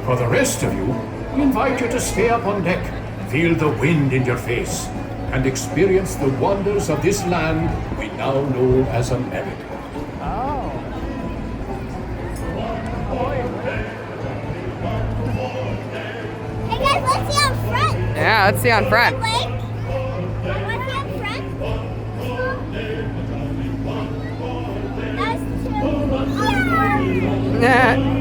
For the rest of you, we invite you to stay up on deck, feel the wind in your face, and experience the wonders of this land we now know as America. Oh. Hey guys, let's see on front. Yeah, let's see on front. Lake. Want to see on front? That's too. Yeah.